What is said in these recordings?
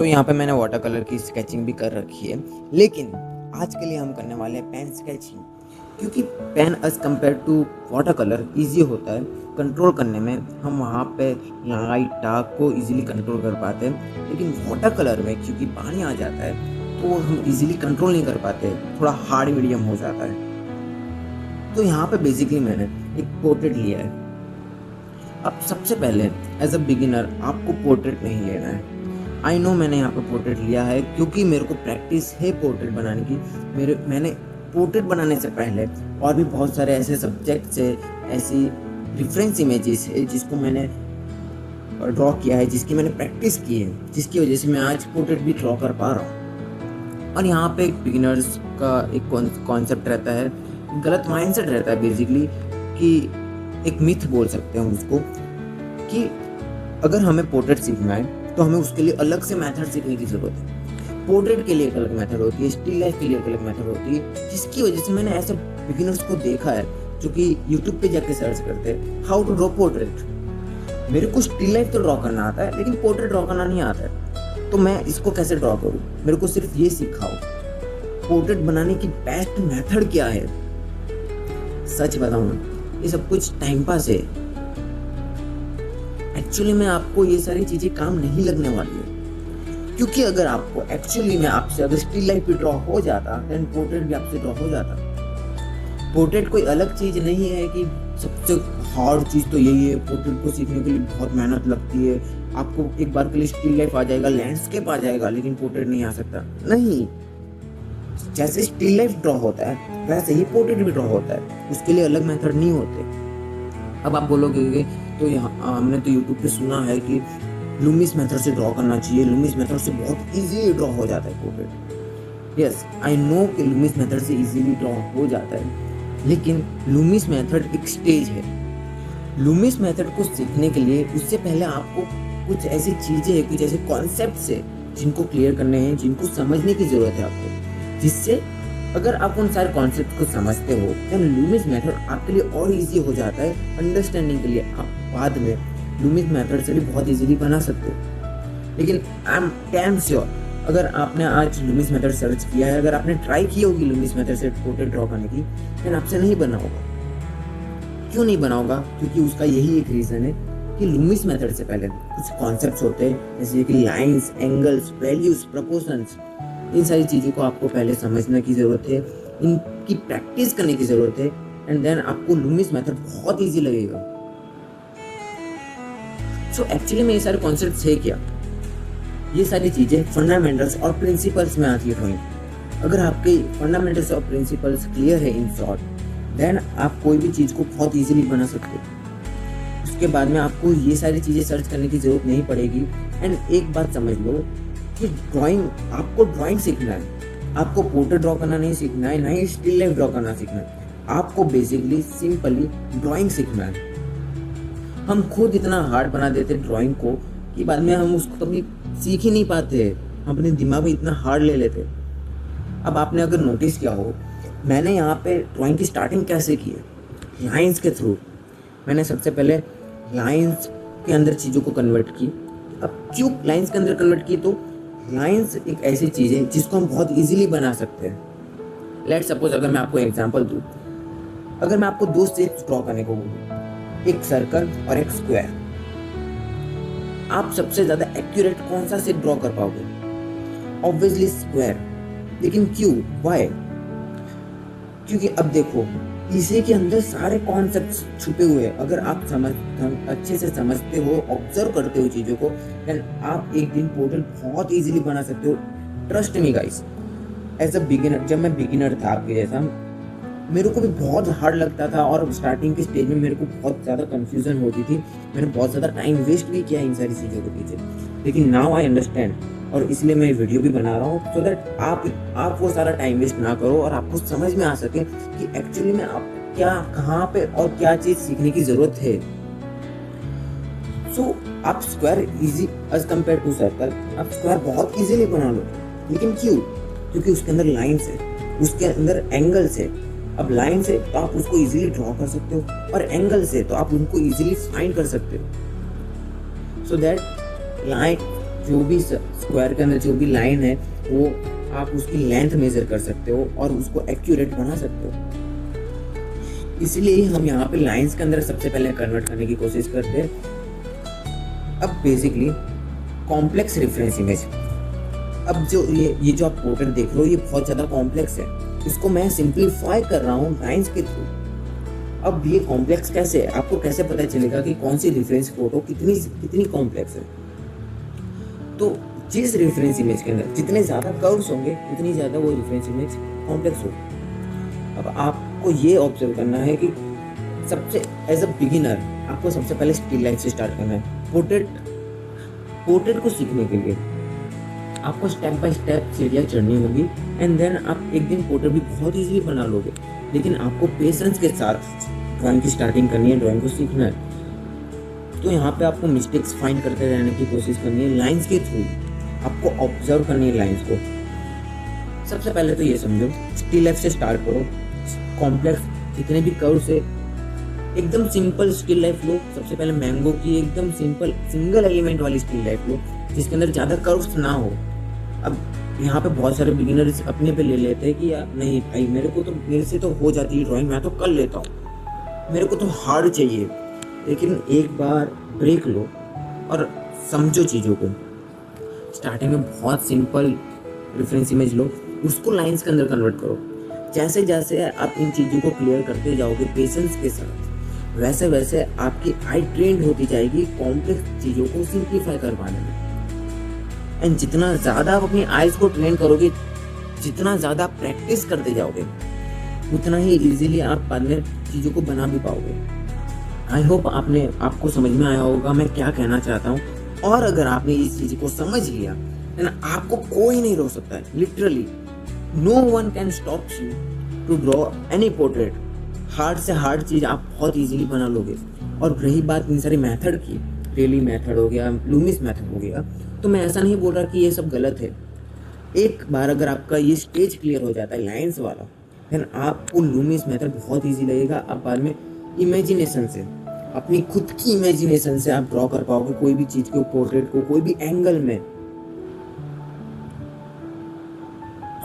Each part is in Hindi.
यहाँ पे मैंने वाटर कलर की स्केचिंग भी कर रखी है, लेकिन आज के लिए हम करने वाले हैं पेन स्केचिंग, क्योंकि pen as compare to water colour easy होता है कंट्रोल करने में। हम वहाँ पे लाइट डार्क को इजीली कंट्रोल कर पाते हैं, लेकिन वाटर कलर में क्योंकि पानी आ जाता है तो हम इजीली कंट्रोल नहीं कर पाते, थोड़ा हार्ड मीडियम हो जाता है। तो यहाँ पे बेसिकली मैंने एक पोर्ट्रेट लिया है। अब सबसे पहले एज अ बिगिनर आपको पोर्ट्रेट नहीं लेना है। आई नो मैंने यहाँ पे पोर्ट्रेट लिया है क्योंकि मेरे को प्रैक्टिस है पोर्ट्रेट बनाने की। मैंने पोर्ट्रेट बनाने से पहले और भी बहुत सारे ऐसे सब्जेक्ट्स है, ऐसी रिफरेंस इमेजेस है जिसको मैंने ड्रॉ किया है, जिसकी मैंने प्रैक्टिस की है, जिसकी वजह से मैं आज पोर्ट्रेट भी ड्रॉ कर पा रहा हूँ। और यहाँ पे एक बिगिनर्स का एक कॉन्सेप्ट रहता है, गलत माइंडसेट रहता है बेसिकली, कि एक मिथ बोल सकते हैं हम उसको, कि अगर हमें पोर्ट्रेट सीखना है तो हमें उसके लिए अलग से मेथड सीखने की जरूरत है। पोर्ट्रेट के लिए एक अलग मेथड होती है, स्टिल लाइफ के लिए एक अलग मेथड होती है, जिसकी वजह से मैंने ऐसे बिगिनर्स को देखा है जो कि यूट्यूब पे जाके सर्च करते हैं हाउ टू ड्रॉ पोर्ट्रेट। मेरे को स्टिल लाइफ तो ड्रॉ करना आता है, लेकिन पोर्ट्रेट ड्रॉ करना नहीं आता है, तो मैं इसको कैसे ड्रॉ करूँ? मेरे को सिर्फ ये सिखाओ, पोर्ट्रेट बनाने की बेस्ट मेथड क्या है। सच बताऊं ना, ये सब कुछ टाइम पास है। एक्चुअली में आपको ये सारी चीजें काम नहीं लगने वाली है, क्योंकि अगर आपको एक्चुअली में आपसे अगर स्टिल लाइफ भी ड्रॉ हो जाता देन पोर्ट्रेट भी आपसे ड्रॉ हो जाता। पोर्ट्रेट कोई अलग चीज नहीं है कि सबसे हार्ड चीज तो यही है। पोर्ट्रेट को सीखने के लिए बहुत मेहनत लगती है। आपको एक बार के लिए स्टिल लाइफ आ जाएगा, लैंडस्केप आ जाएगा, लेकिन पोर्ट्रेट नहीं आ सकता। नहीं, जैसे स्टिल लाइफ ड्रॉ होता है वैसे ही पोर्ट्रेट भी ड्रॉ होता है, उसके लिए अलग मेथड नहीं होते। अब आप बोलोगे तो यहाँ हमने तो यूट्यूब पे सुना है कि लूमिस मेथड से ड्रॉ करना चाहिए, लूमिस मेथड से बहुत इजीली ड्रॉ हो जाता है पोर्ट्रेट। यस, आई नो कि लूमिस मेथड से इजीली ड्रॉ हो जाता है, लेकिन लूमिस मेथड एक स्टेज है। लूमिस मेथड को सीखने के लिए उससे पहले आपको कुछ ऐसी चीजें हैं, कुछ ऐसे कॉन्सेप्ट्स है जिनको क्लियर करने हैं, जिनको समझने की जरूरत है आपको, जिससे अगर आप उन सारे कॉन्सेप्ट को समझते हो तो लूमिस मेथड आपके लिए और इजी हो जाता है अंडरस्टैंडिंग के लिए। आप बाद में लूमिस मेथड से भी बहुत इजीली बना सकते हो। लेकिन आई एम डैम श्योर, अगर आपने आज लूमिस मेथड सर्च किया है, अगर आपने ट्राई की होगी लूमिस मेथड से पोर्ट्रेट ड्रॉ करने की, देन आपसे नहीं बना होगा। क्यों नहीं बना होगा? क्योंकि उसका यही एक रीजन है कि लूमिस मेथड से पहले कुछ कॉन्सेप्ट्स होते हैं, जैसे कि लाइंस, एंगल्स, वैल्यूज, प्रोपोर्शंस। इन सारी चीज़ों को आपको पहले समझने की ज़रूरत है, इनकी प्रैक्टिस करने की ज़रूरत है, एंड देन आपको लूमिस मेथड बहुत इजी लगेगा। सो एक्चुअली में ये सारे कॉन्सेप्ट्स है क्या? ये सारी चीज़ें फंडामेंटल्स और प्रिंसिपल्स में आती है ड्राइंग। अगर आपके फंडामेंटल्स और प्रिंसिपल्स क्लियर है इन शॉर्ट, देन आप कोई भी चीज़ को बहुत ईजिली बना सकते हो। उसके बाद में आपको ये सारी चीज़ें सर्च करने की ज़रूरत नहीं पड़ेगी। एंड एक बात समझ लो कि आपको ड्राइंग सीखना है, आपको पोर्ट्रेट ड्रॉ करना नहीं सीखना है, ना ही स्टिल लाइफ ड्रॉ करना सीखना है। आपको बेसिकली सिंपली ड्राइंग सीखना है। हम खुद इतना हार्ड बना देते ड्राइंग को कि बाद में हम उसको कभी सीख ही नहीं पाते, हम अपने दिमाग में इतना हार्ड ले लेते। अब आपने अगर नोटिस किया हो, मैंने यहाँ पे ड्राइंग की स्टार्टिंग कैसे की है? लाइंस के थ्रू। मैंने सबसे पहले लाइंस के अंदर चीज़ों को कन्वर्ट की। अब क्यों लाइंस के अंदर कन्वर्ट की? तो लाइंस एक ऐसी चीज़ है जिसको हम बहुत इजीली बना सकते हैं। लेट्स सपोज, अगर मैं आपको एग्जांपल दूं, अगर मैं आपको दो शेप्स ड्रॉ करने को बोलूं, एक सर्कल और एक स्क्वायर, आप सबसे ज़्यादा एक्यूरेट कौन सा शेप ड्रॉ कर पाओगे? Obviously square. लेकिन क्यों? व्हाई? क्योंकि अब देखो, इसी के अंदर सारे कॉन्सेप्ट्स छुपे हुए हैं। अगर आप अच्छे से समझते हो, ऑब्जर्व करते हो चीज़ों को, देन आप एक दिन पोर्ट्रेट बहुत इजीली बना सकते हो। Trust me guys, as a beginner, जब मैं बिगिनर था आपके जैसा, मेरे को भी बहुत हार्ड लगता था और स्टार्टिंग के स्टेज में मेरे को बहुत ज़्यादा कंफ्यूजन होती थी। मैंने बहुत ज़्यादा टाइम वेस्ट भी किया इन सारी चीज़ों के पीछे, लेकिन नाउ आई अंडरस्टैंड, और इसलिए मैं वीडियो भी बना रहा हूँ, सो दैट आप वो सारा टाइम वेस्ट ना करो और आपको समझ में आ सके कि एक्चुअली में आप क्या, कहाँ पे और क्या चीज़ सीखने की ज़रूरत है। सो आप square easy as compare to circle, आप स्क्वायर बहुत इजीली बना लो। लेकिन क्यों? क्योंकि उसके अंदर लाइन्स है, उसके अंदर एंगल्स है। अब लाइन से तो आप उसको इजीली ड्रॉ कर सकते हो, और एंगल से तो आप उनको इजीली फाइंड कर सकते हो। सो दैट जो भी स्क्वायर के अंदर जो भी लाइन है वो आप उसकी लेंथ मेजर कर सकते हो और उसको एक्यूरेट बना सकते हो। इसलिए हम यहाँ पे लाइंस के अंदर सबसे पहले कन्वर्ट करने की कोशिश करते हैं। अब बेसिकली कॉम्प्लेक्स रेफरेंस इमेज, अब जो ये जो आप पोर्ट्रेट देख रहे हो ये बहुत ज़्यादा कॉम्प्लेक्स है, इसको मैं सिंप्लीफाई कर रहा हूँ लाइंस के थ्रू। अब ये कॉम्प्लेक्स कैसे है, आपको कैसे पता चलेगा कि कौन सी रेफरेंस फोटो कितनी कॉम्प्लेक्स है। तो जिस रेफरेंस इमेज के अंदर जितने ज़्यादा कर्व्स होंगे उतनी ज़्यादा वो रेफरेंस इमेज कॉम्प्लेक्स होगी। अब आपको ये ऑब्जर्व करना है कि सबसे एज अ बिगिनर आपको सबसे पहले स्टिल लाइफ से स्टार्ट करना है। पोर्ट्रेट को सीखने के लिए आपको स्टेप बाय स्टेप सीढ़ियाँ चढ़नी होगी एंड देन आप एक दिन पोर्ट्रेट भी बहुत इजीली बना लोगे। लेकिन आपको पेशेंस के साथ ड्राइंग की स्टार्टिंग करनी है, ड्राइंग को सीखना है। तो यहाँ पे आपको मिस्टेक्स फाइंड करते रहने की कोशिश करनी है। लाइंस के थ्रू आपको ऑब्जर्व करनी है लाइंस को। सबसे पहले तो ये समझो, स्टिल लाइफ से स्टार्ट करो। कॉम्प्लेक्स जितने भी कर्व से एकदम सिंपल स्टिल लाइफ लो। सबसे पहले मैंगो की एकदम सिंपल सिंगल एलिमेंट वाली स्टिल लाइफ लो जिसके अंदर ज़्यादा कर्व्स ना हो। अब यहाँ पे बहुत सारे बिगिनर्स अपने पे ले लेते हैं कि यार नहीं भाई मेरे से तो हो जाती है ड्राइंग, मैं तो कर लेता हूँ, मेरे को तो हार्ड चाहिए। लेकिन एक बार ब्रेक लो और समझो चीज़ों को। स्टार्टिंग में बहुत सिंपल रेफरेंस इमेज लो, उसको लाइंस के अंदर कन्वर्ट करो। जैसे जैसे आप इन चीज़ों को क्लियर करते जाओगे पेशेंस के साथ, वैसे वैसे आपकी आई ट्रेंड होती जाएगी कॉम्प्लेक्स चीज़ों को सिंप्लीफाई कर पाने में। एंड जितना ज़्यादा आप अपनी आइज़ को ट्रेन करोगे, जितना ज़्यादा प्रैक्टिस करते जाओगे, उतना ही इजीली आप बाद में चीज़ों को बना भी पाओगे। आई होप आपको समझ में आया होगा मैं क्या कहना चाहता हूँ। और अगर आपने इस चीज़ को समझ लिया है ना, आपको कोई नहीं रोक सकता है। Literally no one can stop you to draw any portrait. Hard से हार्ड चीज़ आप बहुत इजीली बना लोगे। और रही बात इन सारी मेथड की, रेली मेथड हो गया, लूमिस मेथड हो गया, तो मैं ऐसा नहीं बोल रहा कि ये सब गलत है। एक बार अगर आपका ये स्टेज क्लियर हो जाता है लाइंस वाला, देन आपको लूमिस मेथड बहुत इजी लगेगा। आप बाद में इमेजिनेशन से, अपनी खुद की इमेजिनेशन से आप ड्रॉ कर पाओगे कोई भी चीज़ को, पोर्ट्रेट को कोई भी एंगल में।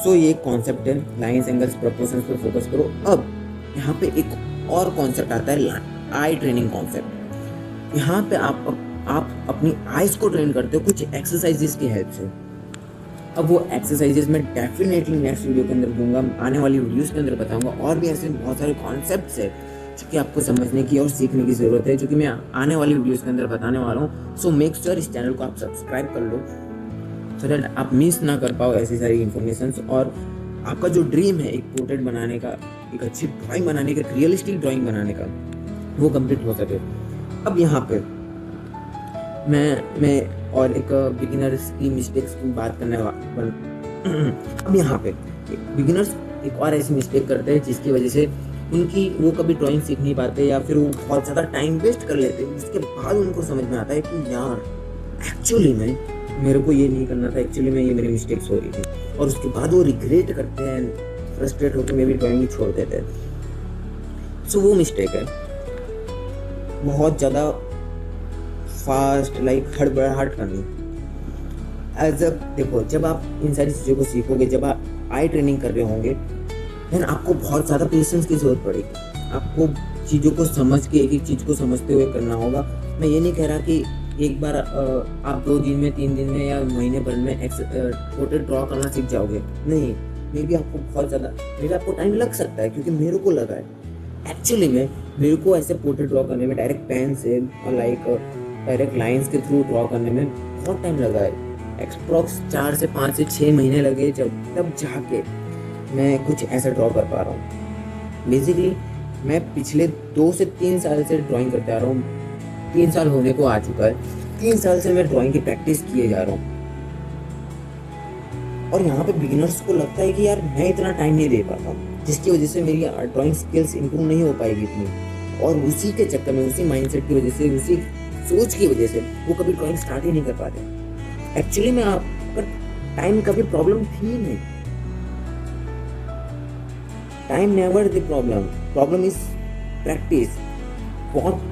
सो ये कॉन्सेप्ट है, लाइंस, एंगल्स, प्रोपोर्शंस पर फोकस करो। अब यहाँ पे एक और कॉन्सेप्ट आता है आई ट्रेनिंग कॉन्सेप्ट। यहाँ पे आप अपनी आइज को ट्रेन करते हो कुछ एक्सरसाइजेस की हेल्प से। अब वो एक्सरसाइजेस मैं डेफिनेटली नेक्स्ट वीडियो के अंदर दूंगा, आने वाली वीडियोस के अंदर बताऊंगा। और भी ऐसे बहुत सारे कॉन्सेप्ट्स है जो कि आपको समझने की और सीखने की ज़रूरत है, जो कि मैं आने वाली वीडियोस के अंदर बताने वाला हूँ। सो मेक श्योर इस चैनल को आप सब्सक्राइब कर लो, सो दैट आप मिस ना कर पाओ ऐसी सारी इन्फॉर्मेशन। और आपका जो ड्रीम है एक पोर्ट्रेट बनाने का, एक अच्छी ड्राइंग बनाने का, एक रियलिस्टिक ड्राइंग बनाने का, वो कंप्लीट हो सके। अब यहाँ पे मैं और एक बिगिनर्स की मिस्टेक्स की बात करने अब यहाँ पे बिगिनर्स एक और ऐसी मिस्टेक करते हैं जिसकी वजह से वो कभी ड्राइंग सीख नहीं पाते या फिर वो बहुत ज़्यादा टाइम वेस्ट कर लेते हैं। उसके बाद उनको समझ में आता है कि यार एक्चुअली में मेरे को ये नहीं करना था, एक्चुअली में ये मेरी मिस्टेक्स हो रही थी। और उसके बाद वो रिग्रेट करते हैं, फ्रस्ट्रेट होकर मे भी ड्राइंग छोड़ देते हैं। सो वो मिस्टेक है, बहुत ज़्यादा फास्ट हड़बड़ाहट करनी। देखो, जब आप इन सारी चीज़ों को सीखोगे, जब आप आई ट्रेनिंग कर रहे होंगे, देन आपको बहुत ज़्यादा पेशेंस की जरूरत पड़ेगी। आपको चीज़ों को समझ के, एक एक चीज़ को समझते हुए करना होगा। मैं ये नहीं कह रहा कि एक बार आप 2 दिन में, 3 दिन में या महीने भर में पोर्ट्रेट ड्रॉ करना सीख जाओगे, नहीं। मे भी आपको टाइम लग सकता है, क्योंकि मेरे को लगा है। एक्चुअली में मेरे को ऐसे पोर्ट्रेट ड्रॉ करने में, डायरेक्ट पेन से और डायरेक्ट लाइंस के थ्रू ड्रॉ करने में बहुत टाइम लगा है। एक्सप्रॉक्स 4 से 5 से 6 महीने लगे, तब जाके मैं कुछ ऐसा ड्रॉ कर पा रहा हूँ। बेसिकली मैं पिछले 2 से 3 साल से ड्राइंग करते आ रहा हूँ। 3 साल होने को आ चुका है। 3 साल से मैं ड्राइंग की प्रैक्टिस किए जा रहा हूँ। और यहाँ पे बिगिनर्स को लगता है कि यार मैं इतना टाइम नहीं दे पाता, जिसकी वजह से मेरी ड्राइंग स्किल्स इंप्रूव नहीं हो पाएगी इतनी। और उसी के चक्कर में, उसी माइंडसेट की वजह से, उसी सोच की वजह से वो कभी ड्राइंग स्टार्ट ही नहीं कर पाते। एक्चुअली में आपका टाइम कभी प्रॉब्लम थी नहीं। Time never the problem is practice.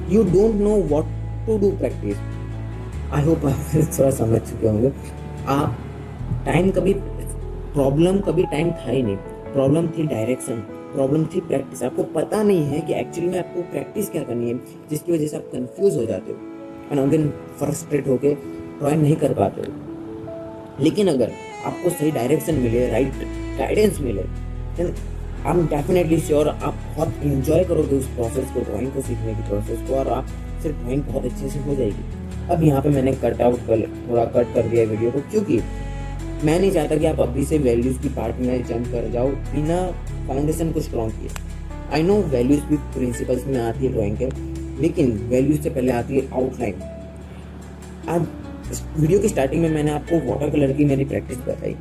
You don't know what to do practice। I hope आप थोड़ा समझ चुके होंगे। आप टाइम कभी प्रॉब्लम कभी टाइम था ही नहीं, प्रॉब्लम थी डायरेक्शन, प्रॉब्लम थी प्रैक्टिस। आपको पता नहीं है कि एक्चुअली में आपको प्रैक्टिस क्या करनी है, जिसकी वजह से आप कंफ्यूज हो जाते हो और अगेन फ्रस्ट्रेट होके ड्राइंग नहीं कर पाते हो। लेकिन अगर आपको सही डायरेक्शन मिले, राइट गाइडेंस मिले, then I am definitely sure आप बहुत इंजॉय करोगे उस प्रोसेस को, ड्राइंग को सीखने की प्रोसेस को, और आप सिर्फ ड्राइंग बहुत अच्छे से हो जाएगी। अब यहाँ पे मैंने थोड़ा कट कर दिया वीडियो को, क्योंकि मैं नहीं चाहता कि आप अभी से वैल्यूज़ की पार्ट में जंप कर जाओ बिना फाउंडेशन को स्ट्रॉन्ग किए। आई नो वैल्यूज़ भी प्रिंसिपल्स में आती है ड्राइंग के, लेकिन वैल्यूज़ से पहले आती है आउटलाइन। आज वीडियो की स्टार्टिंग में मैंने आपको वाटर कलर की मेरी प्रैक्टिस बताई,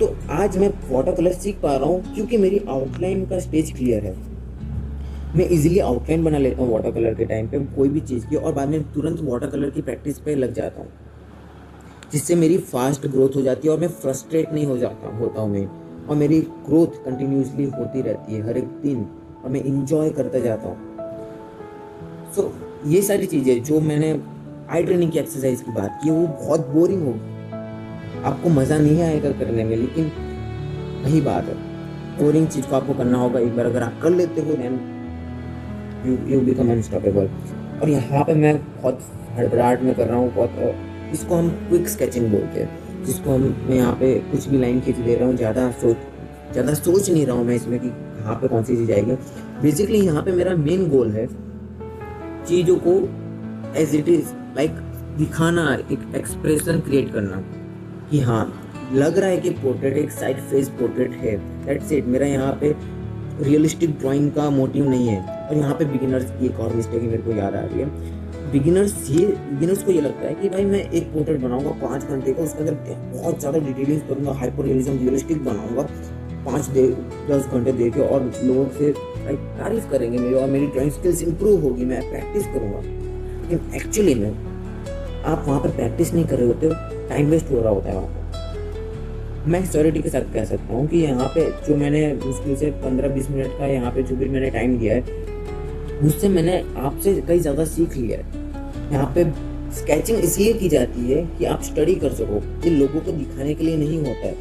तो आज मैं वाटर कलर सीख पा रहा हूँ क्योंकि मेरी आउटलाइन का स्टेज क्लियर है। मैं इजीली आउटलाइन बना लेता हूँ वाटर कलर के टाइम पे कोई भी चीज़ की, और बाद में तुरंत वाटर कलर की प्रैक्टिस पे लग जाता हूँ, जिससे मेरी फास्ट ग्रोथ हो जाती है और मैं फ्रस्ट्रेट नहीं होता हूँ मैं, और मेरी ग्रोथ कंटिन्यूसली होती रहती है हर एक दिन, और मैं इंजॉय करता जाता हूँ। सो ये सारी चीज़ें जो मैंने आई ट्रेनिंग की एक्सरसाइज की बात की, वो बहुत बोरिंग होगी, आपको मज़ा नहीं आएगा करने में, लेकिन वही बात है, बोरिंग चीज़ को आपको करना होगा। एक बार अगर आप कर लेते हो देन यू बिकम अनस्टॉपेबल। और यहाँ पे मैं बहुत हड़बड़ाहट में कर रहा हूँ, बहुत, इसको हम क्विक स्केचिंग बोलते हैं, जिसको मैं यहाँ पे कुछ भी लाइन खींच दे रहा हूँ, ज़्यादा सोच नहीं रहा हूँ मैं इसमें कि कहाँ पे कौन सी चीज़ आएगी। बेसिकली यहाँ पे मेरा मेन गोल है चीज़ों को एज इट इज़ लाइक दिखाना, एक एक्सप्रेशन क्रिएट करना कि हाँ लग रहा है कि पोर्ट्रेट एक साइड फेस पोर्ट्रेट है, दैट्स इट। मेरा यहाँ पे रियलिस्टिक ड्राइंग का मोटिव नहीं है। और यहाँ पे बिगिनर्स की एक और मिस्टेक मेरे को याद आ रही है। बिगिनर्स को ये लगता है कि भाई मैं एक पोर्ट्रेट बनाऊंगा 5 घंटे का, उसके अंदर बहुत ज़्यादा डिटेलिंग करूंगा, हाइपर रियलिज्म रियलिस्टिक बनाऊंगा 5-10 घंटे दे के, और लोग से तारीफ करेंगे मेरी, और मेरी ड्राइंग स्किल्स इंप्रूव होगी, मैं प्रैक्टिस करूंगा। लेकिन एक्चुअली में आप वहाँ पर प्रैक्टिस नहीं कर रहे होते हो, टाइम वेस्ट हो रहा होता है वहाँ पर। मैं श्योरिटी के साथ कह सकता हूँ कि यहाँ पे जो मैंने मुश्किल से 15-20 मिनट का यहाँ पे जो भी मैंने टाइम दिया है, उससे मैंने आपसे कई ज़्यादा सीख लिया है। यहाँ पे स्केचिंग इसलिए की जाती है कि आप स्टडी कर सको, ये लोगों को दिखाने के लिए नहीं होता है।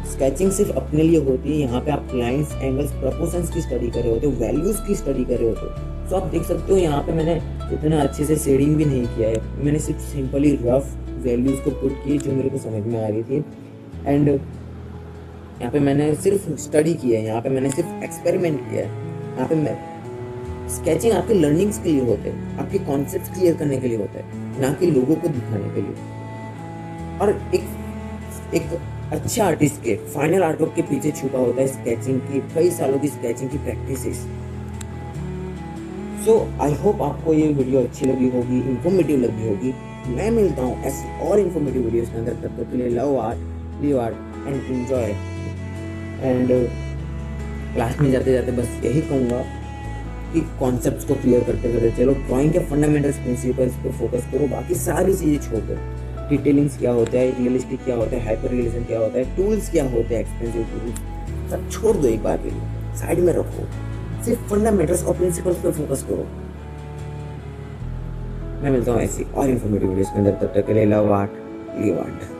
स्केचिंग सिर्फ अपने लिए होती है। यहाँ पे आप लाइंस, एंगल्स, प्रपोर्शंस की स्टडी कर रहे होते हो, वैल्यूज़ की स्टडी कर रहे होते हो। तो आप देख सकते हो यहाँ पे मैंने इतना अच्छे से शेडिंग भी नहीं किया है, मैंने सिर्फ सिंपली रफ वैल्यूज़ को पुट की जो मेरे को समझ में आ रही थी। एंड यहाँ पे मैंने सिर्फ स्टडी किया है, यहाँ पे मैंने सिर्फ एक्सपेरिमेंट किया है। यहाँ पे मैं स्केचिंग आपके लर्निंग्स के लिए होते हैं, आपके कॉन्सेप्ट्स क्लियर करने के लिए होता है, ना कि लोगों को दिखाने के लिए। और एक अच्छा आर्टिस्ट के फाइनल आर्टवर्क के पीछे छुपा होता है स्केचिंग की कई सालों की स्केचिंग की प्रैक्टिसेस। सो आई होप आपको ये वीडियो अच्छी लगी होगी, इंफॉर्मेटिव लगी होगी। मैं मिलता हूँ ऐसी और इंफॉर्मेटिव वीडियोस के अंदर, तब तक के लिए love art, live art and enjoy. And class में जाते जाते बस यही कहूँगा कि कॉन्सेप्ट्स को क्लियर करते करते चलो, ड्राइंग के फंडामेंटल्स प्रिंसिपल्स पे फोकस करो, बाकी सारी चीज़ें छोड़ दो। डिटेलिंग्स क्या होता है, रियलिस्टिक क्या होता है, हाइपर रियलिज्म क्या होता है, टूल्स क्या होते हैं, एक्सपेंसिव टूल्स, सब छोड़ दो एक बार के लिए, साइड में रखो, सिर्फ फंडामेंटल्स और प्रिंसिपल्स पे फोकस करो। मैं मिलता हूँ ऐसी और इन्फॉर्मेटिव वीडियोस के अंदर, तब तक के लिए लव आर्ट, लिव आर्ट।